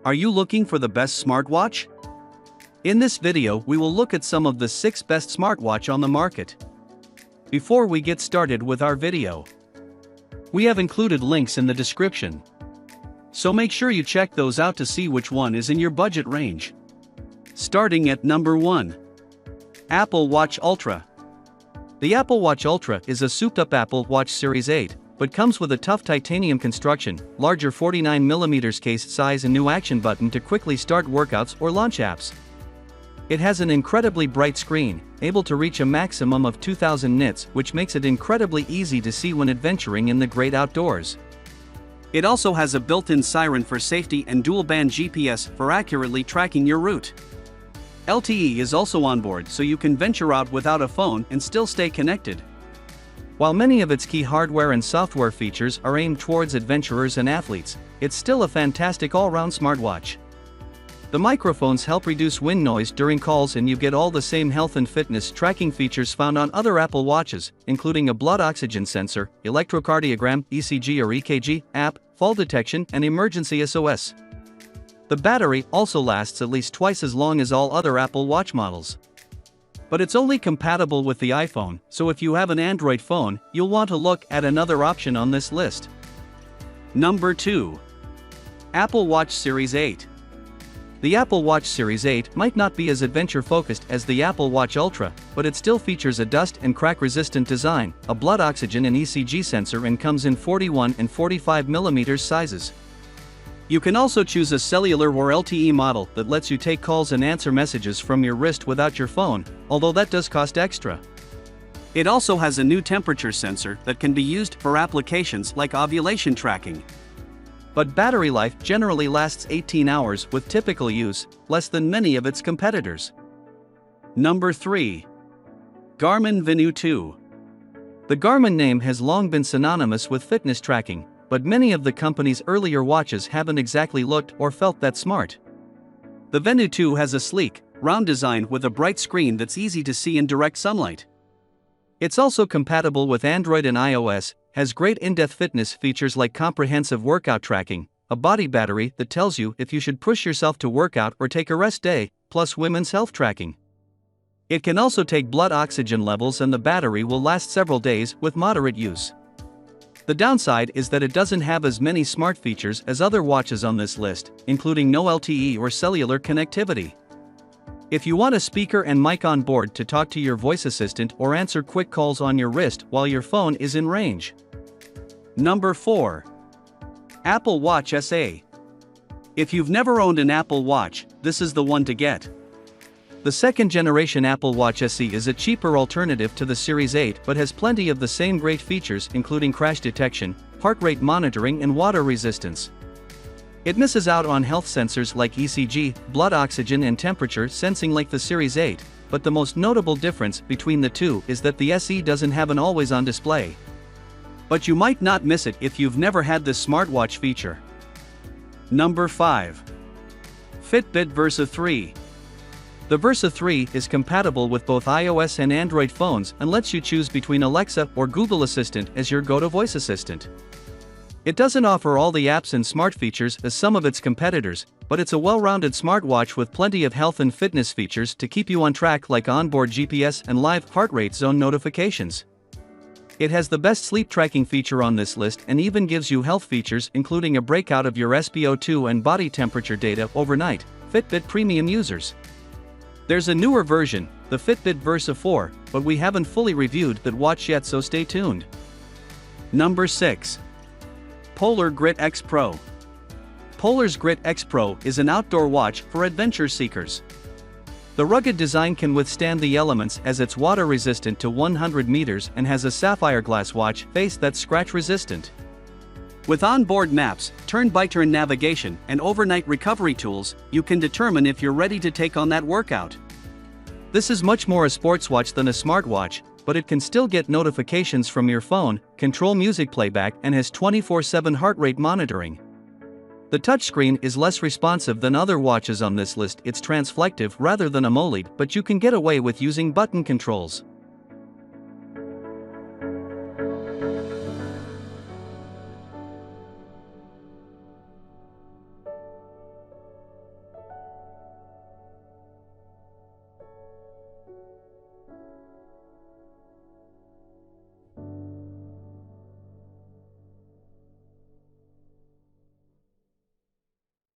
Are you looking for the best smartwatch? In this video, we will look at some of the 6 best smartwatch on the market. Before we get started with our video, we have included links in the description, so make sure you check those out to see which one is in your budget range. Starting at number 1. Apple Watch Ultra. The Apple Watch Ultra is a souped-up Apple Watch Series 8, but comes with a tough titanium construction, larger 49mm case size and new action button to quickly start workouts or launch apps. It has an incredibly bright screen, able to reach a maximum of 2000 nits, which makes it incredibly easy to see when adventuring in the great outdoors. It also has a built-in siren for safety and dual-band GPS for accurately tracking your route. LTE is also on board, so you can venture out without a phone and still stay connected. While many of its key hardware and software features are aimed towards adventurers and athletes, it's still a fantastic all-round smartwatch. The microphones help reduce wind noise during calls, and you get all the same health and fitness tracking features found on other Apple Watches, including a blood oxygen sensor, electrocardiogram, ECG or EKG, app, fall detection, and emergency SOS. The battery also lasts at least twice as long as all other Apple Watch models. But it's only compatible with the iPhone, so if you have an Android phone, you'll want to look at another option on this list. Number 2. Apple Watch Series 8. The Apple Watch Series 8 might not be as adventure-focused as the Apple Watch Ultra, but it still features a dust and crack-resistant design, a blood oxygen and ECG sensor, and comes in 41 and 45mm sizes. You can also choose a cellular or LTE model that lets you take calls and answer messages from your wrist without your phone, although that does cost extra. It also has a new temperature sensor that can be used for applications like ovulation tracking. But battery life generally lasts 18 hours with typical use, less than many of its competitors. Number 3. Garmin Venu 2. The Garmin name has long been synonymous with fitness tracking, but many of the company's earlier watches haven't exactly looked or felt that smart. The Venu 2 has a sleek, round design with a bright screen that's easy to see in direct sunlight. It's also compatible with Android and iOS, has great in-depth fitness features like comprehensive workout tracking, a body battery that tells you if you should push yourself to work out or take a rest day, plus women's health tracking. It can also take blood oxygen levels, and the battery will last several days with moderate use. The downside is that it doesn't have as many smart features as other watches on this list, including no LTE or cellular connectivity. If you want a speaker and mic on board to talk to your voice assistant or answer quick calls on your wrist while your phone is in range. Number 4. Apple Watch SE. If you've never owned an Apple Watch, this is the one to get. The second-generation Apple Watch SE is a cheaper alternative to the Series 8 but has plenty of the same great features, including crash detection, heart rate monitoring, and water resistance. It misses out on health sensors like ECG, blood oxygen, and temperature sensing like the Series 8, but the most notable difference between the two is that the SE doesn't have an always-on display. But you might not miss it if you've never had this smartwatch feature. Number 5. Fitbit Versa 3. The Versa 3 is compatible with both iOS and Android phones and lets you choose between Alexa or Google Assistant as your go-to voice assistant. It doesn't offer all the apps and smart features as some of its competitors, but it's a well-rounded smartwatch with plenty of health and fitness features to keep you on track, like onboard GPS and live heart rate zone notifications. It has the best sleep tracking feature on this list and even gives you health features, including a breakout of your SpO2 and body temperature data overnight. Fitbit Premium users. There's a newer version, the Fitbit Versa 4, but we haven't fully reviewed that watch yet, so stay tuned. Number 6. Polar Grit X Pro. Polar's Grit X Pro is an outdoor watch for adventure seekers. The rugged design can withstand the elements as it's water resistant to 100 meters and has a sapphire glass watch face that's scratch resistant. With onboard maps, turn-by-turn navigation, and overnight recovery tools, you can determine if you're ready to take on that workout. This is much more a sports watch than a smartwatch, but it can still get notifications from your phone, control music playback, and has 24/7 heart rate monitoring. The touchscreen is less responsive than other watches on this list. It's transflective rather than AMOLED, but you can get away with using button controls.